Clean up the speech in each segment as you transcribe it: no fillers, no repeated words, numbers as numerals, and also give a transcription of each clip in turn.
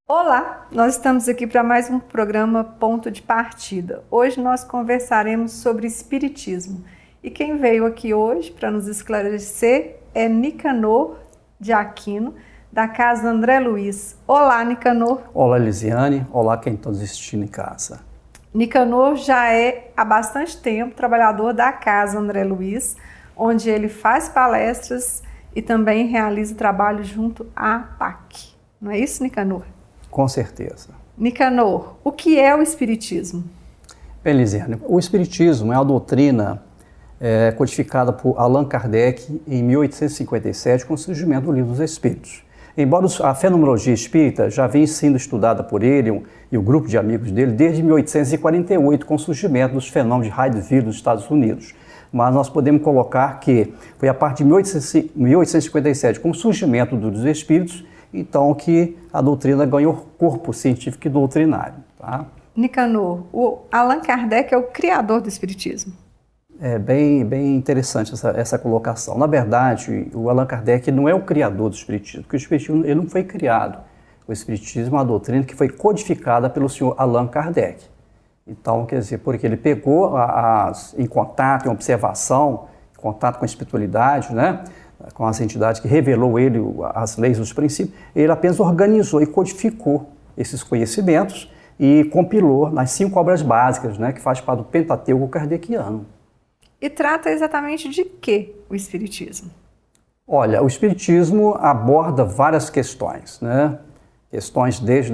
Olá, nós estamos aqui para mais um programa Ponto de Partida. Hoje nós conversaremos sobre Espiritismo. E quem veio aqui hoje para nos esclarecer é Nicanor de Aquino, da Casa André Luiz. Olá, Nicanor. Olá, Elisiane. Olá, quem está assistindo em casa. Nicanor já é há bastante tempo trabalhador da Casa André Luiz, onde ele faz palestras e também realiza trabalho junto à PAC. Não é isso, Nicanor? Com certeza. Nicanor, o que é o Espiritismo? Elisiane, o Espiritismo é a doutrina codificada por Allan Kardec em 1857 com o surgimento do Livro dos Espíritos. Embora a fenomenologia espírita já vem sendo estudada por ele e o grupo de amigos dele desde 1848 com o surgimento dos fenômenos de Heidelberg nos Estados Unidos. Mas nós podemos colocar que foi a partir de 1857, com o surgimento dos Espíritos, então que a doutrina ganhou corpo científico e doutrinário. Tá? Nicanor, o Allan Kardec é o criador do Espiritismo. É bem interessante essa colocação. Na verdade, o Allan Kardec não é o criador do Espiritismo, porque o Espiritismo ele não foi criado. O Espiritismo é uma doutrina que foi codificada pelo senhor Allan Kardec. Então, quer dizer, porque ele pegou em contato, em observação, em contato com a espiritualidade, né? Com as entidades que revelou ele as leis, os princípios, ele apenas organizou e codificou esses conhecimentos e compilou nas 5 obras básicas, né, que faz parte do Pentateuco kardeciano. E trata exatamente de que o Espiritismo? Olha, o Espiritismo aborda várias questões, né? Questões desde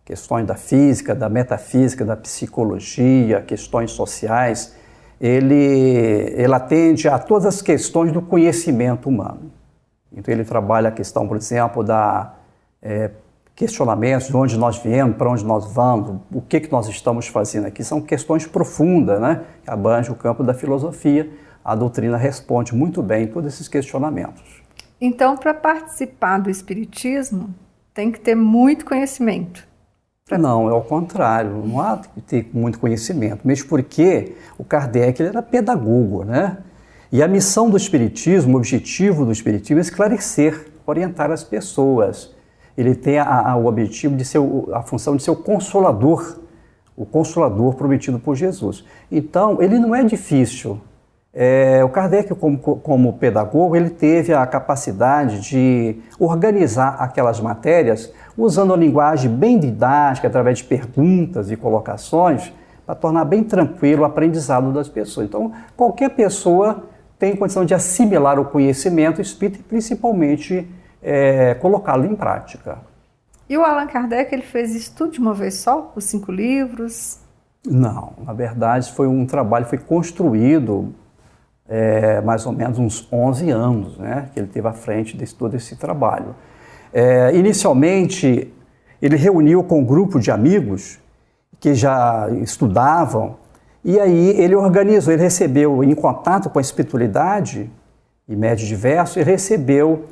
questões da física, da metafísica, da psicologia, questões sociais. Ele atende a todas as questões do conhecimento humano. Então ele trabalha a questão, por exemplo, questionamentos de onde nós viemos, para onde nós vamos, o que nós estamos fazendo aqui. São questões profundas, né? Que abrangem o campo da filosofia. A doutrina responde muito bem a todos esses questionamentos. Então, para participar do Espiritismo, tem que ter muito conhecimento. Não, é ao contrário, não há que ter muito conhecimento, mesmo porque o Kardec ele era pedagogo, né? E a missão do Espiritismo, o objetivo do Espiritismo é esclarecer, orientar as pessoas. Ele tem o objetivo de ser, a função de ser o consolador prometido por Jesus. Então, ele não é difícil. O Kardec, como pedagogo, ele teve a capacidade de organizar aquelas matérias usando a linguagem bem didática, através de perguntas e colocações, para tornar bem tranquilo o aprendizado das pessoas. Então, qualquer pessoa tem condição de assimilar o conhecimento espírita e, principalmente, colocá-lo em prática. E o Allan Kardec, ele fez isso tudo de uma vez só? Os 5 livros? Não, na verdade, foi um trabalho, foi construído mais ou menos uns 11 anos, né, que ele teve à frente de todo esse trabalho. Inicialmente, ele reuniu com um grupo de amigos que já estudavam, e aí ele organizou, ele recebeu, em contato com a espiritualidade e médios diversos, ele recebeu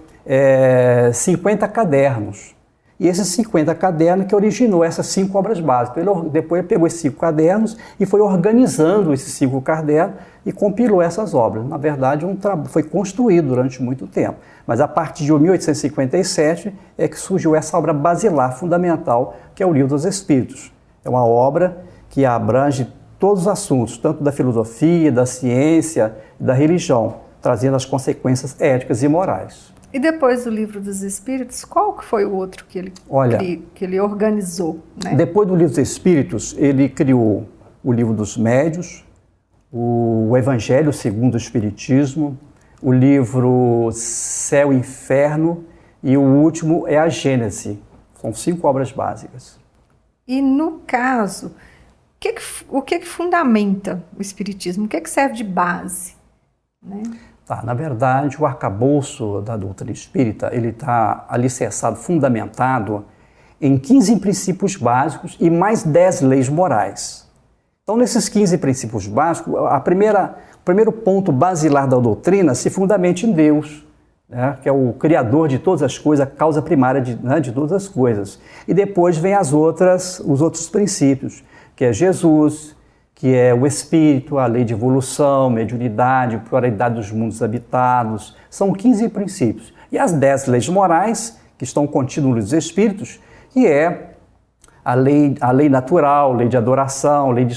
50 cadernos. E esses 50 cadernos que originou essas 5 obras básicas. Depois ele pegou esses 5 cadernos e foi organizando esses 5 cadernos e compilou essas obras. Na verdade, foi construído durante muito tempo. Mas a partir de 1857 é que surgiu essa obra basilar, fundamental, que é o Livro dos Espíritos. É uma obra que abrange todos os assuntos, tanto da filosofia, da ciência, da religião, trazendo as consequências éticas e morais. E depois do Livro dos Espíritos, qual que foi o outro que ele organizou? Né? Depois do Livro dos Espíritos, ele criou o Livro dos Médios, o Evangelho segundo o Espiritismo, o livro Céu e Inferno e o último é a Gênese. São 5 obras básicas. E no caso, o que fundamenta o Espiritismo? O que serve de base? Né? Na verdade, o arcabouço da doutrina espírita ele está alicerçado, fundamentado em 15 princípios básicos e mais 10 leis morais. Então, nesses 15 princípios básicos, o primeiro ponto basilar da doutrina se fundamenta em Deus, né, que é o Criador de todas as coisas, a causa primária de todas as coisas. E depois vem os outros princípios, que é Jesus, que é o Espírito, a lei de evolução, mediunidade, pluralidade dos mundos habitados. São 15 princípios. E as 10 leis morais, que estão contidas nos Espíritos, que é a lei natural, lei de adoração, a lei de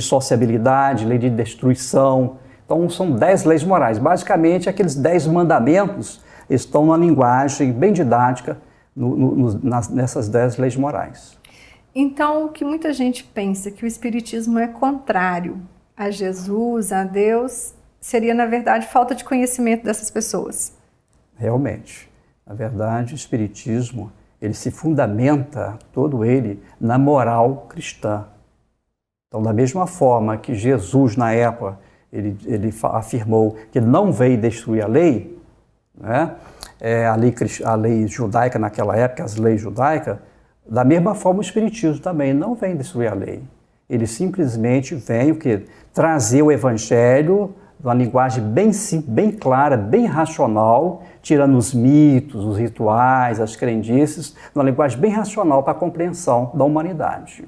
sociabilidade, lei de destruição. Então, são 10 leis morais. Basicamente, aqueles 10 mandamentos estão na linguagem bem didática nessas 10 leis morais. Então, o que muita gente pensa que o Espiritismo é contrário a Jesus, a Deus, seria, na verdade, falta de conhecimento dessas pessoas. Realmente. Na verdade, o Espiritismo, ele se fundamenta, todo ele, na moral cristã. Então, da mesma forma que Jesus, na época, ele afirmou que ele não veio destruir a lei, né? A lei judaica naquela época, as leis judaicas, da mesma forma o Espiritismo também não vem destruir a lei. Ele simplesmente vem trazer o Evangelho de uma linguagem bem simples, bem clara, bem racional, tirando os mitos, os rituais, as crendices, uma linguagem bem racional para a compreensão da humanidade.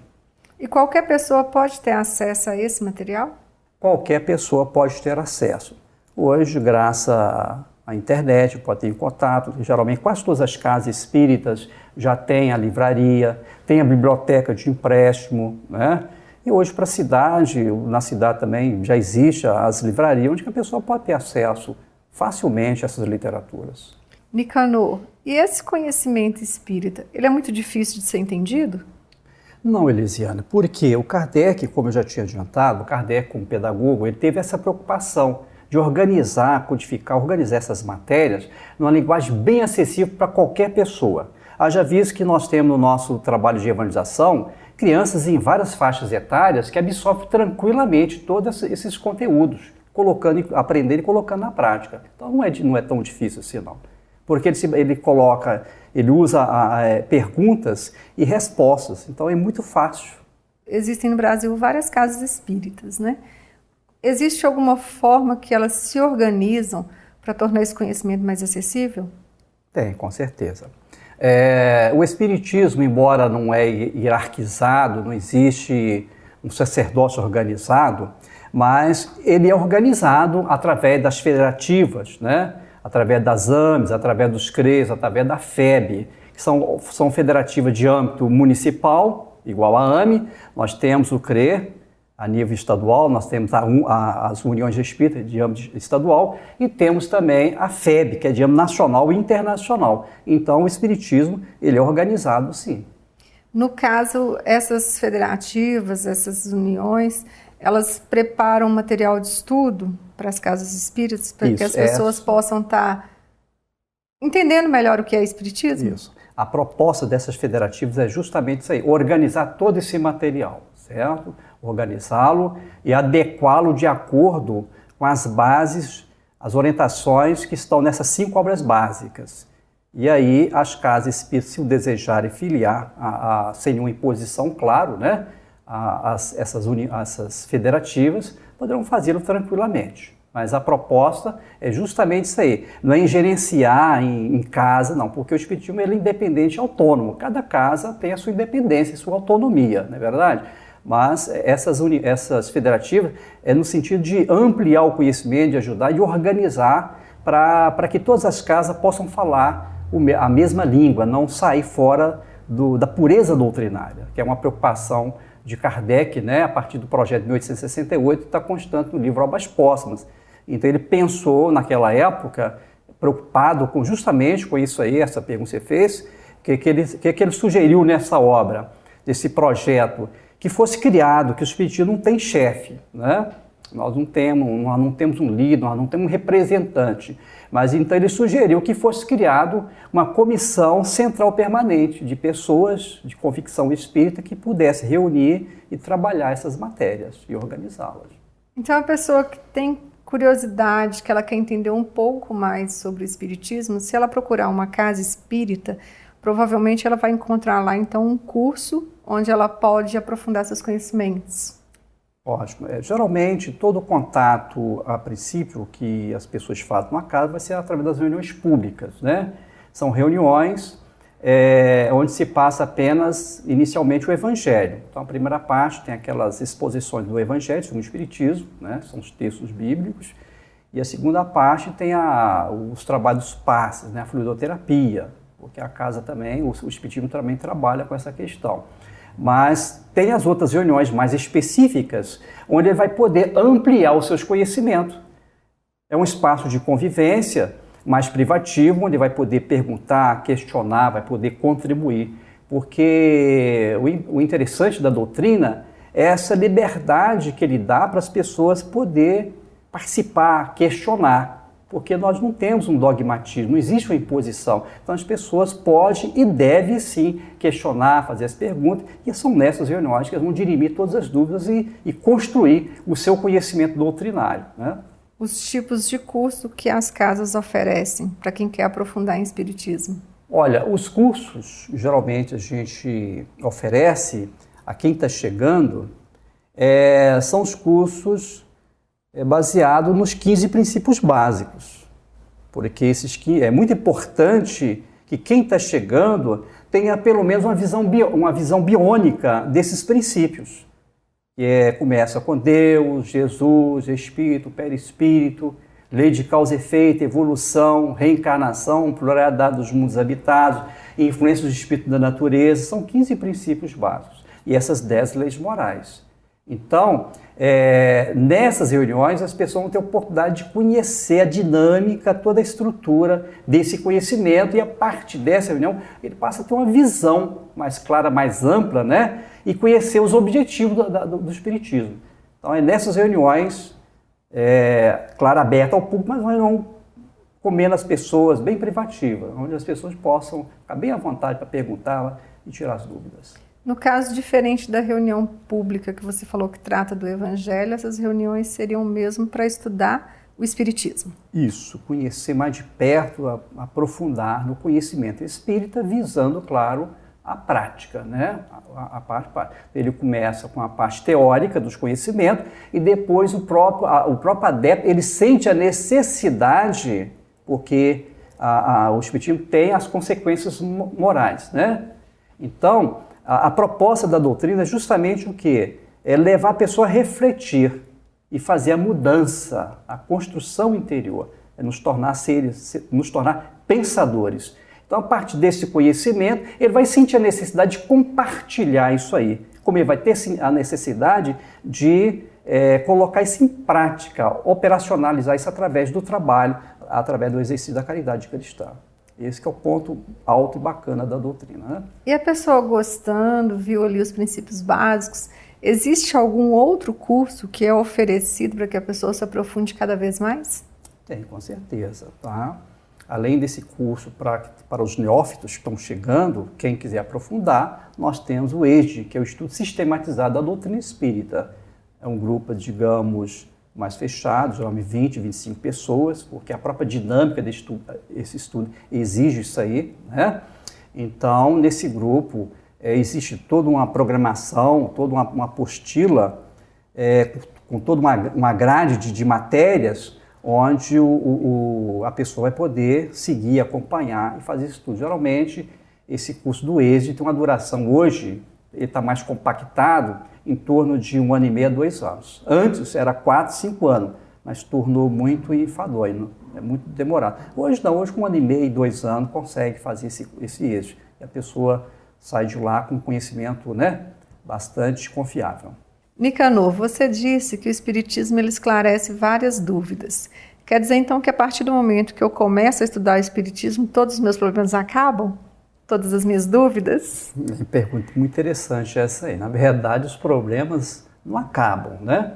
E qualquer pessoa pode ter acesso a esse material? Qualquer pessoa pode ter acesso. Hoje, graças à internet, pode ter contato. Geralmente, quase todas as casas espíritas já têm a livraria, tem a biblioteca de empréstimo, né? E hoje, para a cidade, na cidade também já existe as livrarias, onde a pessoa pode ter acesso facilmente a essas literaturas. Nicanor, e esse conhecimento espírita, ele é muito difícil de ser entendido? Não, Elisiane, porque o Kardec, como eu já tinha adiantado, o Kardec como pedagogo, ele teve essa preocupação de organizar, codificar, organizar essas matérias numa linguagem bem acessível para qualquer pessoa. Haja visto que nós temos no nosso trabalho de evangelização crianças em várias faixas etárias que absorvem tranquilamente todos esses conteúdos, aprendendo e colocando na prática. Então não é tão difícil assim não. Porque ele usa perguntas e respostas, então é muito fácil. Existem no Brasil várias casas espíritas, né? Existe alguma forma que elas se organizam para tornar esse conhecimento mais acessível? Tem, com certeza. O Espiritismo, embora não é hierarquizado, não existe um sacerdócio organizado, mas ele é organizado através das federativas, né? Através das AMES, através dos CREs, através da FEB, que são federativas de âmbito municipal, igual à AME. Nós temos o CRE, a nível estadual, nós temos as uniões de espíritas de âmbito estadual e temos também a FEB, que é de âmbito nacional e internacional. Então, o Espiritismo, ele é organizado, sim. No caso, essas federativas, essas uniões, elas preparam material de estudo para as casas espíritas, para que as pessoas possam estar entendendo melhor o que é espiritismo? Isso. A proposta dessas federativas é justamente isso aí, organizar todo esse material, certo? Organizá-lo e adequá-lo de acordo com as bases, as orientações que estão nessas 5 obras básicas. E aí as casas espíritas, se o desejarem filiar, sem nenhuma imposição, claro, né? Essas federativas poderão fazê-lo tranquilamente. Mas a proposta é justamente isso aí, não é gerenciar em casa, não, porque o Espiritismo ele é independente e autônomo. Cada casa tem a sua independência, a sua autonomia, não é verdade? Mas essas federativas é no sentido de ampliar o conhecimento, de ajudar e organizar para que todas as casas possam falar a mesma língua, não sair fora da pureza doutrinária, que é uma preocupação de Kardec, né, a partir do projeto de 1868, está constante no livro Obras Póstumas. Então ele pensou naquela época, preocupado justamente com isso aí, essa pergunta que você fez, que ele sugeriu nessa obra, desse projeto, que fosse criado, que o Espiritismo não tem chefe, né? Nós não temos um líder, nós não temos um representante, mas então ele sugeriu que fosse criado uma comissão central permanente de pessoas de convicção espírita que pudesse reunir e trabalhar essas matérias e organizá-las. Então a pessoa que tem curiosidade, que ela quer entender um pouco mais sobre o espiritismo, se ela procurar uma casa espírita, provavelmente ela vai encontrar lá então um curso onde ela pode aprofundar seus conhecimentos. Ótimo. Geralmente, todo contato, a princípio, que as pessoas fazem numa casa vai ser através das reuniões públicas, né? São reuniões onde se passa apenas, inicialmente, o Evangelho. Então, a primeira parte tem aquelas exposições do Evangelho, segundo o Espiritismo, né? São os textos bíblicos. E a segunda parte tem os trabalhos passes, né? A fluidoterapia, porque a casa também, o espiritismo também trabalha com essa questão. Mas tem as outras reuniões mais específicas, onde ele vai poder ampliar os seus conhecimentos. É um espaço de convivência mais privativo, onde vai poder perguntar, questionar, vai poder contribuir. Porque o interessante da doutrina é essa liberdade que ele dá para as pessoas poder participar, questionar. Porque nós não temos um dogmatismo, não existe uma imposição. Então as pessoas podem e devem sim questionar, fazer as perguntas, e são nessas reuniões que elas vão dirimir todas as dúvidas e construir o seu conhecimento doutrinário, né? Os tipos de curso que as casas oferecem para quem quer aprofundar em espiritismo. Olha, os cursos, geralmente a gente oferece a quem está chegando, são os cursos baseados nos 15 princípios básicos. Porque é muito importante que quem está chegando tenha pelo menos uma visão biônica desses princípios. Começa com Deus, Jesus, Espírito, Perispírito, lei de causa e efeito, evolução, reencarnação, pluralidade dos mundos habitados, influência do espírito da natureza. São 15 princípios básicos e essas 10 leis morais. Então, nessas reuniões, as pessoas vão ter a oportunidade de conhecer a dinâmica, toda a estrutura desse conhecimento, e a partir dessa reunião ele passa a ter uma visão mais clara, mais ampla, né? E conhecer os objetivos do espiritismo. Então, é nessas reuniões, claro, aberta ao público, mas uma reunião com menos pessoas, bem privativa, onde as pessoas possam ficar bem à vontade para perguntar e tirar as dúvidas. No caso diferente da reunião pública que você falou que trata do Evangelho, essas reuniões seriam mesmo para estudar o Espiritismo. Isso, conhecer mais de perto, aprofundar no conhecimento espírita, visando, claro, a prática, né? A parte. Ele começa com a parte teórica dos conhecimentos e depois o próprio adepto, ele sente a necessidade, porque o Espiritismo tem as consequências morais, né? Então, a proposta da doutrina é justamente o quê? É levar a pessoa a refletir e fazer a mudança, a construção interior, é nos tornar seres, nos tornar pensadores. Então, a partir desse conhecimento, ele vai sentir a necessidade de compartilhar isso aí, como ele vai ter a necessidade de colocar isso em prática, operacionalizar isso através do trabalho, através do exercício da caridade cristã. Esse que é o ponto alto e bacana da doutrina, né? E a pessoa gostando, viu ali os princípios básicos, existe algum outro curso que é oferecido para que a pessoa se aprofunde cada vez mais? Tem, com certeza, tá? Além desse curso para os neófitos que estão chegando, quem quiser aprofundar, nós temos o ESD, que é o Estudo Sistematizado da Doutrina Espírita. É um grupo, digamos, mais fechado, geralmente 20, 25 pessoas, porque a própria dinâmica desse estudo exige isso aí, né? Então, nesse grupo, existe toda uma programação, toda uma apostila, com toda uma grade de matérias, onde a pessoa vai poder seguir, acompanhar e fazer estudo. Geralmente, esse curso do ESD tem uma duração hoje, ele está mais compactado, em torno de 1 ano e meio a 2 anos. Antes era 4, 5 anos, mas tornou muito enfadonho, é muito demorado. Hoje não, hoje com 1 ano e meio e 2 anos consegue fazer esse ESD. E a pessoa sai de lá com conhecimento, né, bastante confiável. Nicanor, você disse que o Espiritismo ele esclarece várias dúvidas. Quer dizer então que a partir do momento que eu começo a estudar o Espiritismo, todos os meus problemas acabam? Todas as minhas dúvidas? Pergunta muito interessante essa aí. Na verdade, os problemas não acabam, né?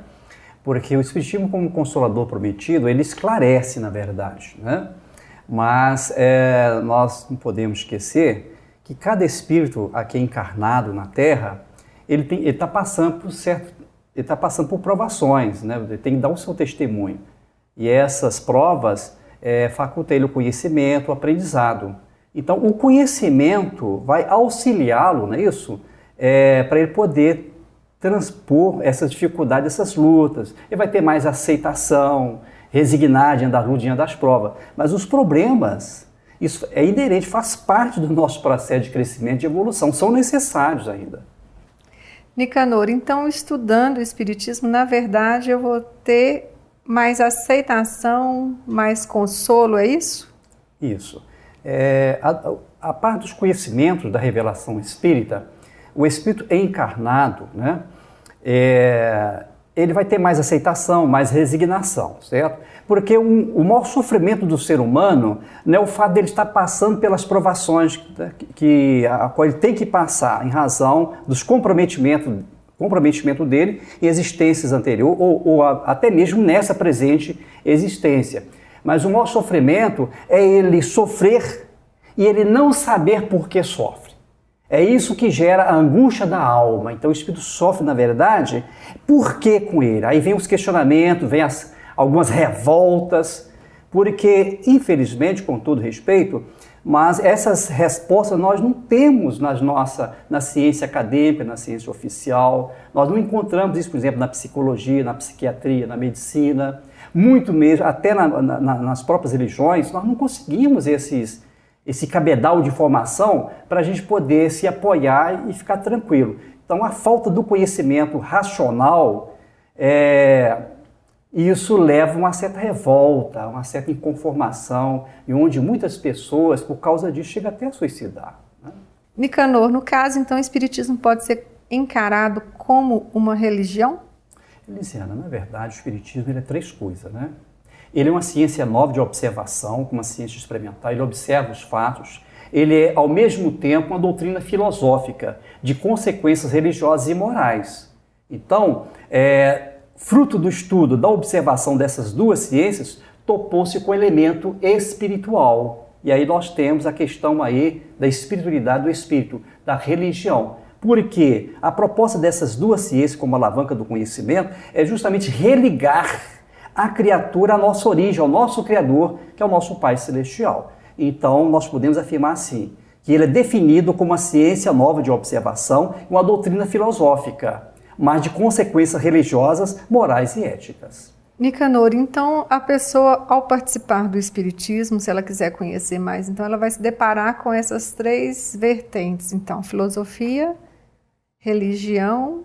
Porque o Espiritismo, como Consolador prometido, ele esclarece, na verdade, né? Mas nós não podemos esquecer que cada espírito aqui encarnado na Terra, ele está passando por provações, né? Ele tem que dar o seu testemunho. E essas provas facultam ele o conhecimento, o aprendizado. Então, o conhecimento vai auxiliá-lo, não é isso? Para ele poder transpor essas dificuldades, essas lutas. Ele vai ter mais aceitação, resignar diante das lutas, diante das provas. Mas os problemas, isso é inerente, faz parte do nosso processo de crescimento e de evolução, são necessários ainda. Nicanor, então, estudando o Espiritismo, na verdade, eu vou ter mais aceitação, mais consolo, é isso? Isso. A parte dos conhecimentos da revelação espírita, o espírito encarnado, né, ele vai ter mais aceitação, mais resignação, certo? Porque o maior sofrimento do ser humano não é o fato dele estar passando pelas provações a qual ele tem que passar em razão dos comprometimento dele em existências anteriores ou até mesmo nessa presente existência. Mas o maior sofrimento é ele sofrer e ele não saber por que sofre. É isso que gera a angústia da alma. Então o espírito sofre, na verdade, por que com ele? Aí vem os questionamentos, vem algumas revoltas, porque, infelizmente, com todo respeito, mas essas respostas nós não temos na ciência acadêmica, na ciência oficial. Nós não encontramos isso, por exemplo, na psicologia, na psiquiatria, na medicina, muito mesmo, até nas próprias religiões, nós não conseguimos esse cabedal de informação para a gente poder se apoiar e ficar tranquilo. Então, a falta do conhecimento racional, isso leva a uma certa revolta, uma certa inconformação, e onde muitas pessoas, por causa disso, chegam até a suicidar. Né? Nicanor, no caso, então, o espiritismo pode ser encarado como uma religião? Elisiana, na verdade, o espiritismo ele é três coisas, né? Ele é uma ciência nova de observação, uma ciência experimental, ele observa os fatos. Ele é, ao mesmo tempo, uma doutrina filosófica de consequências religiosas e morais. Então, fruto do estudo, da observação dessas duas ciências, topou-se com o elemento espiritual. E aí nós temos a questão aí da espiritualidade do espírito, da religião. Porque a proposta dessas duas ciências, como alavanca do conhecimento, é justamente religar a criatura à nossa origem, ao nosso Criador, que é o nosso Pai Celestial. Então, nós podemos afirmar assim, que ele é definido como uma ciência nova de observação, uma doutrina filosófica, mas de consequências religiosas, morais e éticas. Nicanor, então a pessoa, ao participar do espiritismo, se ela quiser conhecer mais, então ela vai se deparar com essas três vertentes, então, filosofia, religião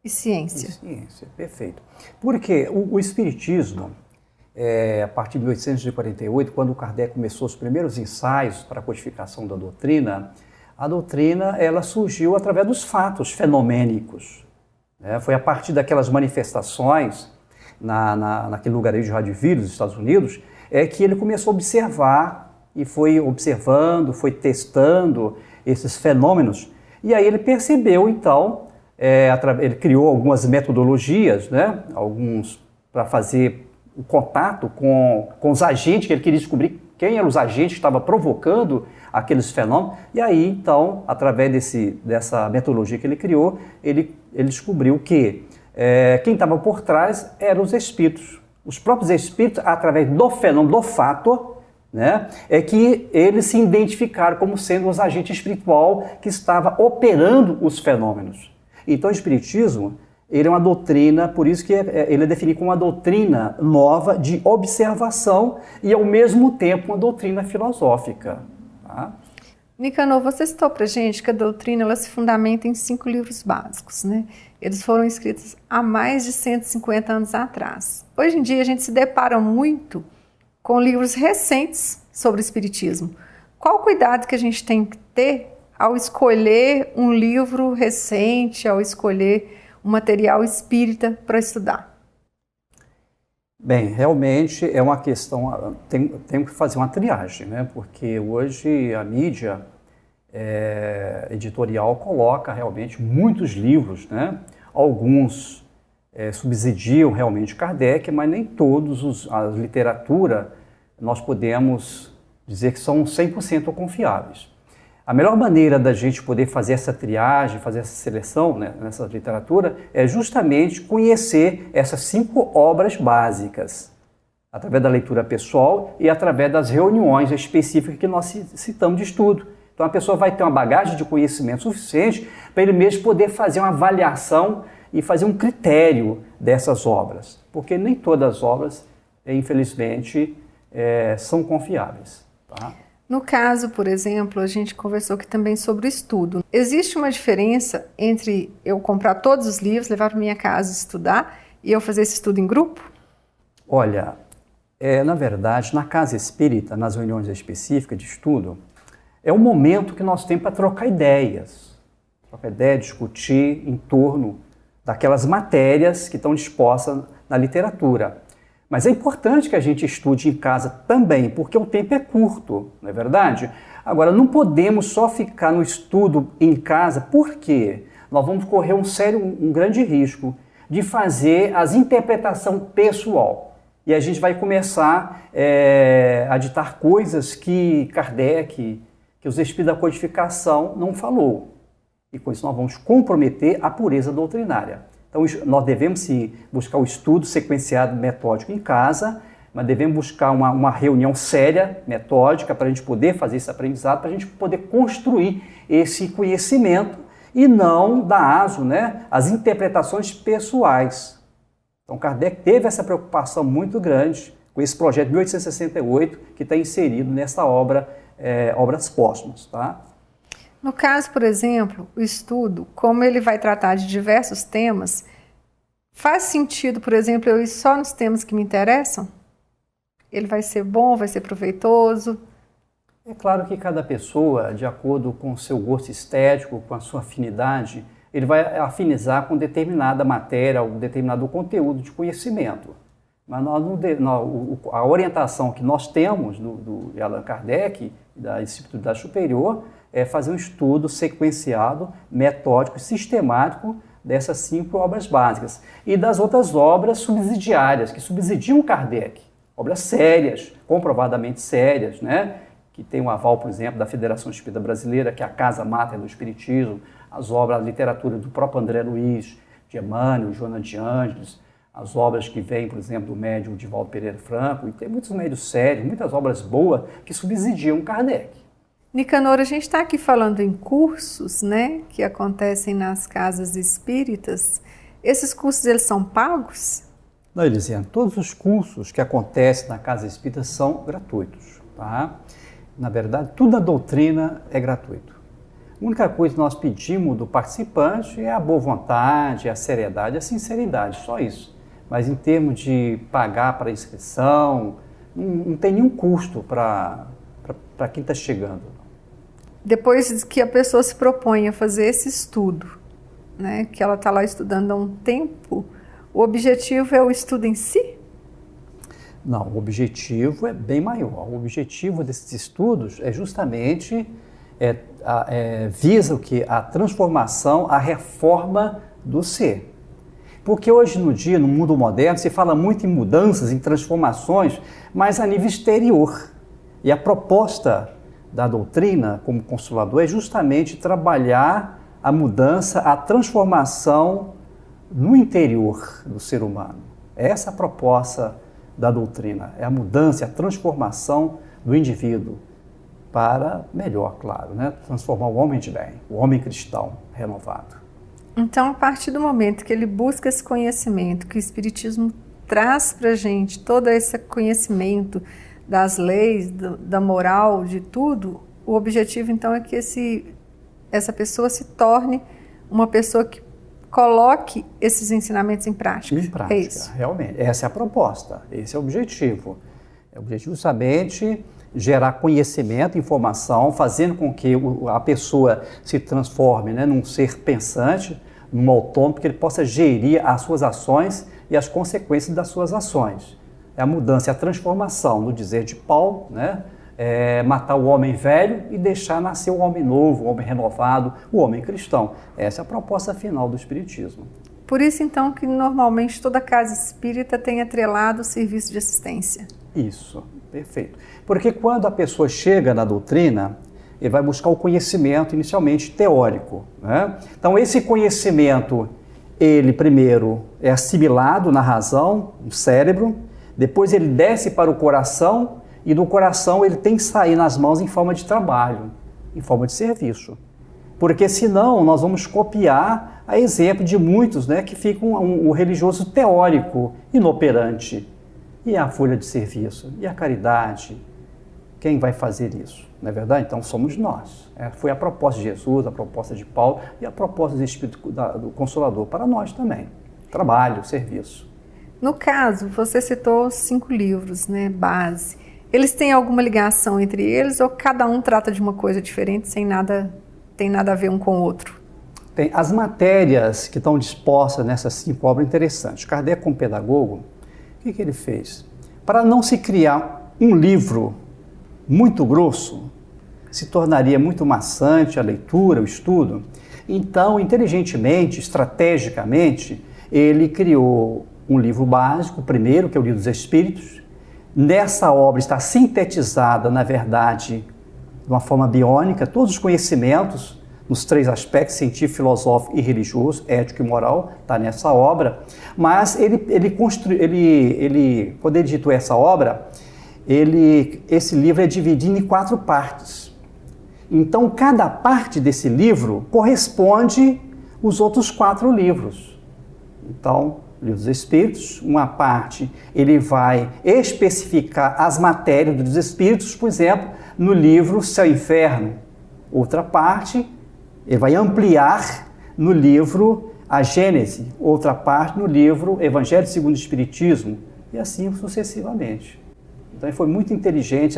e ciência. Ciência, perfeito. Porque o espiritismo, a partir de 1848, quando Kardec começou os primeiros ensaios para a codificação da doutrina, a doutrina ela surgiu através dos fatos fenomênicos. Foi a partir daquelas manifestações naquele lugarejo de Radiville, nos Estados Unidos, que ele começou a observar e foi observando, foi testando esses fenômenos. E aí ele percebeu, então, ele criou algumas metodologias, né, para fazer o contato com os agentes, que ele queria descobrir quem eram os agentes que estavam provocando aqueles fenômenos. E aí, então, através dessa metodologia que ele criou, ele descobriu que quem estava por trás eram os espíritos. Os próprios espíritos, através do fenômeno, do fato, né, que eles se identificaram como sendo os agentes espiritual que estava operando os fenômenos. Então, o espiritismo, ele é uma doutrina, por isso que ele é definido como uma doutrina nova de observação e, ao mesmo tempo, uma doutrina filosófica. Tá? Nicanor, você citou para a gente que a doutrina ela se fundamenta em 5 livros básicos, né? Eles foram escritos há mais de 150 anos atrás. Hoje em dia, a gente se depara muito com livros recentes sobre o espiritismo. Qual o cuidado que a gente tem que ter ao escolher um livro recente, ao escolher um material espírita para estudar? Bem, realmente é uma questão, tem que fazer uma triagem, né? Porque hoje a mídia editorial coloca realmente muitos livros, né? Alguns subsidiam realmente Kardec, mas nem todos a literatura nós podemos dizer que são 100% confiáveis. A melhor maneira da gente poder fazer essa triagem, fazer essa seleção, né, nessa literatura, é justamente conhecer essas 5 obras básicas, através da leitura pessoal e através das reuniões específicas que nós citamos de estudo. Então a pessoa vai ter uma bagagem de conhecimento suficiente para ele mesmo poder fazer uma avaliação e fazer um critério dessas obras, porque nem todas as obras, infelizmente, são confiáveis. Tá? No caso, por exemplo, a gente conversou aqui também sobre o estudo. Existe uma diferença entre eu comprar todos os livros, levar para minha casa e estudar, e eu fazer esse estudo em grupo? Olha, Na verdade, na casa espírita, nas reuniões específicas de estudo, é um momento que nós temos para trocar ideias, discutir em torno daquelas matérias que estão dispostas na literatura. Mas é importante que a gente estude em casa também, porque o tempo é curto, não é verdade? Agora, não podemos só ficar no estudo em casa, porque nós vamos correr um grande risco de fazer as interpretação pessoal. E a gente vai começar a ditar coisas que Kardec, que os espíritos da codificação não falou. E com isso nós vamos comprometer a pureza doutrinária. Então nós devemos buscar o estudo sequenciado metódico em casa, mas devemos buscar uma reunião séria, metódica, para a gente poder fazer esse aprendizado, para a gente poder construir esse conhecimento e não dar aso, né, às interpretações pessoais. Então Kardec teve essa preocupação muito grande com esse projeto de 1868 que está inserido nessa obra, Obras Póstumas, tá? No caso, por exemplo, o estudo, como ele vai tratar de diversos temas, faz sentido, por exemplo, eu ir só nos temas que me interessam? Ele vai ser bom, vai ser proveitoso? É claro que cada pessoa, de acordo com o seu gosto estético, com a sua afinidade, ele vai afinizar com determinada matéria ou determinado conteúdo de conhecimento. Mas a orientação que nós temos de Allan Kardec, da Espiritualidade Superior, é fazer um estudo sequenciado, metódico e sistemático dessas 5 obras básicas e das outras obras subsidiárias que subsidiam Kardec, obras sérias, comprovadamente sérias, né? Que tem um aval, por exemplo, da Federação Espírita Brasileira, que é a casa máter do Espiritismo, as obras, a literatura do próprio André Luiz, de Emmanuel, Joana de Ângeles, as obras que vêm, por exemplo, do médium Divaldo Pereira Franco, e tem muitos médios sérios, muitas obras boas que subsidiam Kardec. Nicanor, a gente está aqui falando em cursos, né, que acontecem nas casas espíritas. Esses cursos, eles são pagos? Não, Elisiane, todos os cursos que acontecem na casa espírita são gratuitos, tá? Na verdade, tudo a doutrina é gratuito. A única coisa que nós pedimos do participante é a boa vontade, a seriedade, a sinceridade, só isso. Mas em termos de pagar para a inscrição, não tem nenhum custo para quem está chegando. Depois que a pessoa se propõe a fazer esse estudo, né, que ela está lá estudando há um tempo, o objetivo é o estudo em si? Não, o objetivo é bem maior. O objetivo desses estudos é justamente visa o quê? A transformação, a reforma do ser. Porque hoje no dia, no mundo moderno, se fala muito em mudanças, em transformações, mas a nível exterior. E a proposta da doutrina, como consolador, é justamente trabalhar a mudança, a transformação no interior do ser humano. Essa é a proposta da doutrina, é a mudança, a transformação do indivíduo para melhor, claro, né? Transformar o homem de bem, o homem cristão renovado. Então, a partir do momento que ele busca esse conhecimento, que o Espiritismo traz para a gente todo esse conhecimento das leis, da moral, de tudo, o objetivo então é que essa pessoa se torne uma pessoa que coloque esses ensinamentos em prática. Em prática, é isso. Realmente. Essa é a proposta, esse é o objetivo. É o objetivo justamente gerar conhecimento, informação, fazendo com que a pessoa se transforme, né, num ser pensante, num autônomo, que ele possa gerir as suas ações e as consequências das suas ações. É a mudança, é a transformação, no dizer de Paulo, né? Matar o homem velho e deixar nascer o homem novo, o homem renovado, o homem cristão. Essa é a proposta final do Espiritismo. Por isso, então, que normalmente toda casa espírita tem atrelado o serviço de assistência. Isso, perfeito. Porque quando a pessoa chega na doutrina, ele vai buscar o conhecimento inicialmente teórico, né? Então, esse conhecimento, ele primeiro é assimilado na razão, no cérebro, depois ele desce para o coração e do coração ele tem que sair nas mãos em forma de trabalho, em forma de serviço. Porque senão nós vamos copiar a exemplo de muitos, né, que ficam o religioso teórico inoperante. E a folha de serviço? E a caridade? Quem vai fazer isso? Não é verdade? Então somos nós. Foi a proposta de Jesus, a proposta de Paulo e a proposta do Espírito do Consolador para nós também. Trabalho, serviço. No caso, você citou 5 livros, né, base. Eles têm alguma ligação entre eles ou cada um trata de uma coisa diferente, tem nada a ver um com o outro? Tem as matérias que estão dispostas nessas 5 obras interessantes. Kardec, como pedagogo, o que ele fez? Para não se criar um livro muito grosso, se tornaria muito maçante a leitura, o estudo. Então, inteligentemente, estrategicamente, ele criou um livro básico, o primeiro, que é o Livro dos Espíritos. Nessa obra está sintetizada, na verdade, de uma forma biônica, todos os conhecimentos nos 3 aspectos, científico, filosófico e religioso, ético e moral, está nessa obra. Mas quando ele editou essa obra, esse livro é dividido em 4 partes. Então, cada parte desse livro corresponde aos outros 4 livros. Então, o Livro dos Espíritos, uma parte, ele vai especificar as matérias dos Espíritos, por exemplo, no livro Céu e Inferno. Outra parte, ele vai ampliar no livro A Gênese. Outra parte, no livro Evangelho segundo o Espiritismo. E assim sucessivamente. Então, foi muito inteligente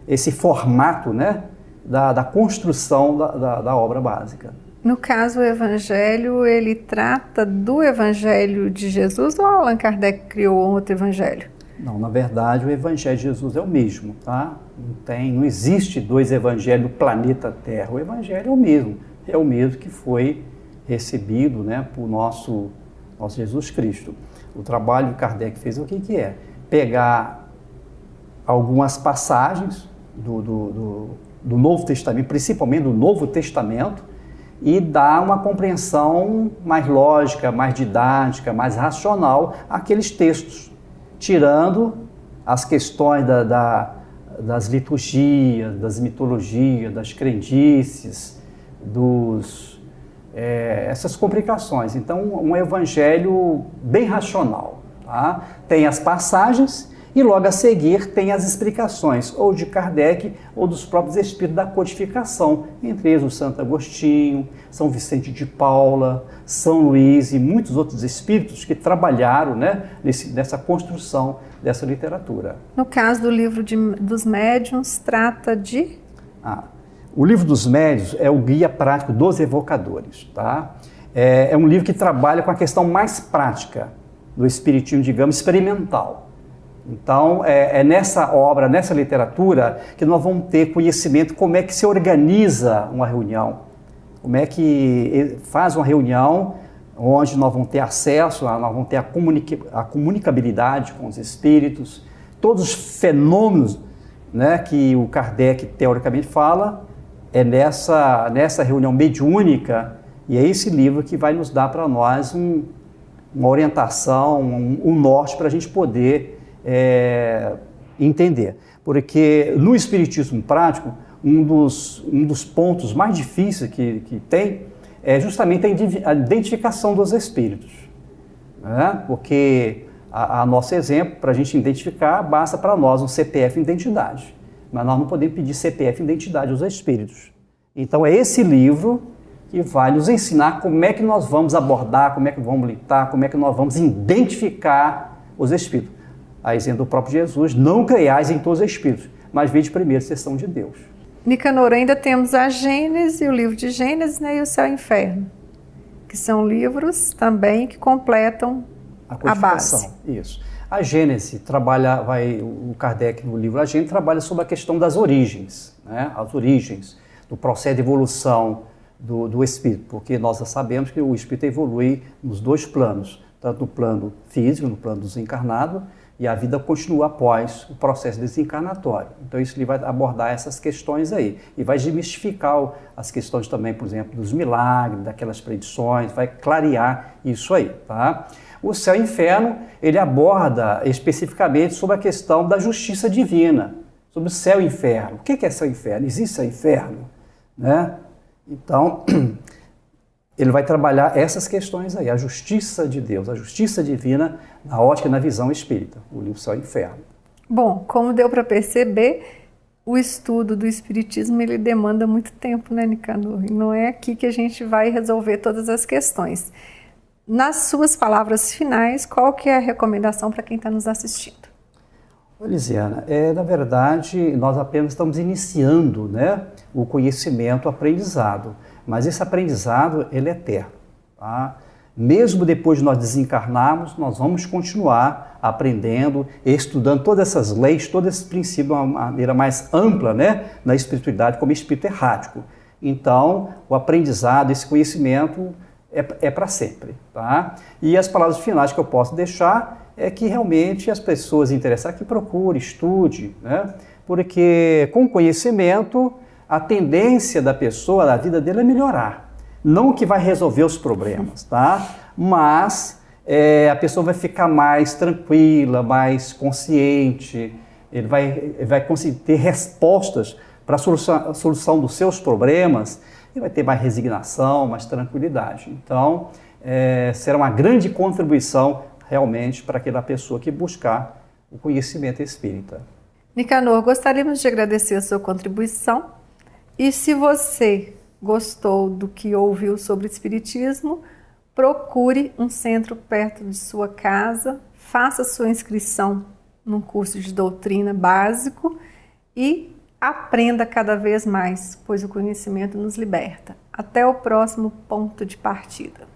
esse formato, né, da construção da obra básica. No caso, o Evangelho, ele trata do Evangelho de Jesus ou Allan Kardec criou outro Evangelho? Não, na verdade, o Evangelho de Jesus é o mesmo, tá? Não existe 2 Evangelhos no planeta Terra. O Evangelho é o mesmo que foi recebido, né, por nosso Jesus Cristo. O trabalho que Kardec fez o que é? Pegar algumas passagens do Novo Testamento, principalmente do Novo Testamento, e dar uma compreensão mais lógica, mais didática, mais racional àqueles textos, tirando as questões das liturgias, das mitologias, das crendices, essas complicações. Então, um evangelho bem racional. Tá? Tem as passagens e logo a seguir tem as explicações, ou de Kardec ou dos próprios espíritos da codificação, entre eles o Santo Agostinho, São Vicente de Paula, São Luís e muitos outros espíritos que trabalharam, né, nessa construção dessa literatura. No caso do livro dos médiuns, trata de? O livro dos médiuns é o guia prático dos evocadores. Tá? É um livro que trabalha com a questão mais prática do espiritismo, digamos, experimental. Então, é nessa obra, nessa literatura, que nós vamos ter conhecimento como é que se organiza uma reunião, como é que faz uma reunião onde nós vamos ter acesso, nós vamos ter a comunicabilidade com os espíritos, todos os fenômenos, né, que o Kardec teoricamente fala, é nessa reunião mediúnica, e é esse livro que vai nos dar para nós uma orientação, um norte para a gente poder entender. Porque no espiritismo prático, um dos pontos mais difíceis que tem é justamente a identificação dos espíritos. Né? Porque a nosso exemplo, para a gente identificar, basta para nós um CPF e identidade. Mas nós não podemos pedir CPF e identidade aos espíritos. Então é esse livro que vai nos ensinar como é que nós vamos abordar, como é que vamos lidar, como é que nós vamos identificar os espíritos. A exemplo do próprio Jesus, não creiais em todos os espíritos, mas vede primeiro se são de Deus. Nicanor, ainda temos a Gênese, o livro de Gênesis, né, e o Céu e Inferno, que são livros também que completam a base. Isso. A Gênese o Kardec no livro A Gênese trabalha sobre a questão das origens, né, as origens do processo de evolução do espírito, porque nós já sabemos que o espírito evolui nos 2 planos, tanto no plano físico, no plano desencarnado, e a vida continua após o processo desencarnatório. Então isso ele vai abordar essas questões aí e vai desmistificar as questões também, por exemplo, dos milagres, daquelas predições, vai clarear isso aí, tá? O Céu e Inferno, ele aborda especificamente sobre a questão da justiça divina, sobre o céu e inferno. O que é céu e inferno? Existe céu e inferno? Né? Então, ele vai trabalhar essas questões aí, a justiça de Deus, a justiça divina na ótica e na visão espírita, o livro Céu e Inferno. Bom, como deu para perceber, o estudo do Espiritismo ele demanda muito tempo, né, Nicanor? E não é aqui que a gente vai resolver todas as questões. nas suas palavras finais, qual que é a recomendação para quem está nos assistindo? Lisiana, na verdade, nós apenas estamos iniciando, né, o conhecimento, o aprendizado, mas esse aprendizado, ele é eterno, tá? Mesmo depois de nós desencarnarmos, nós vamos continuar aprendendo, estudando todas essas leis, todos esses princípios de uma maneira mais ampla, né, na espiritualidade, como espírito errático. Então, o aprendizado, esse conhecimento é para sempre, tá? E as palavras finais que eu posso deixar é que realmente as pessoas interessadas que procurem, estude, né? Porque com conhecimento a tendência da pessoa, da vida dele é melhorar. Não que vai resolver os problemas, tá? Mas a pessoa vai ficar mais tranquila, mais consciente, ele vai conseguir ter respostas para a solução dos seus problemas e vai ter mais resignação, mais tranquilidade. Então, será uma grande contribuição realmente para aquela pessoa que buscar o conhecimento espírita. Nicanor, gostaríamos de agradecer a sua contribuição e se você gostou do que ouviu sobre espiritismo, procure um centro perto de sua casa, faça sua inscrição num curso de doutrina básico e aprenda cada vez mais, pois o conhecimento nos liberta. Até o próximo ponto de partida.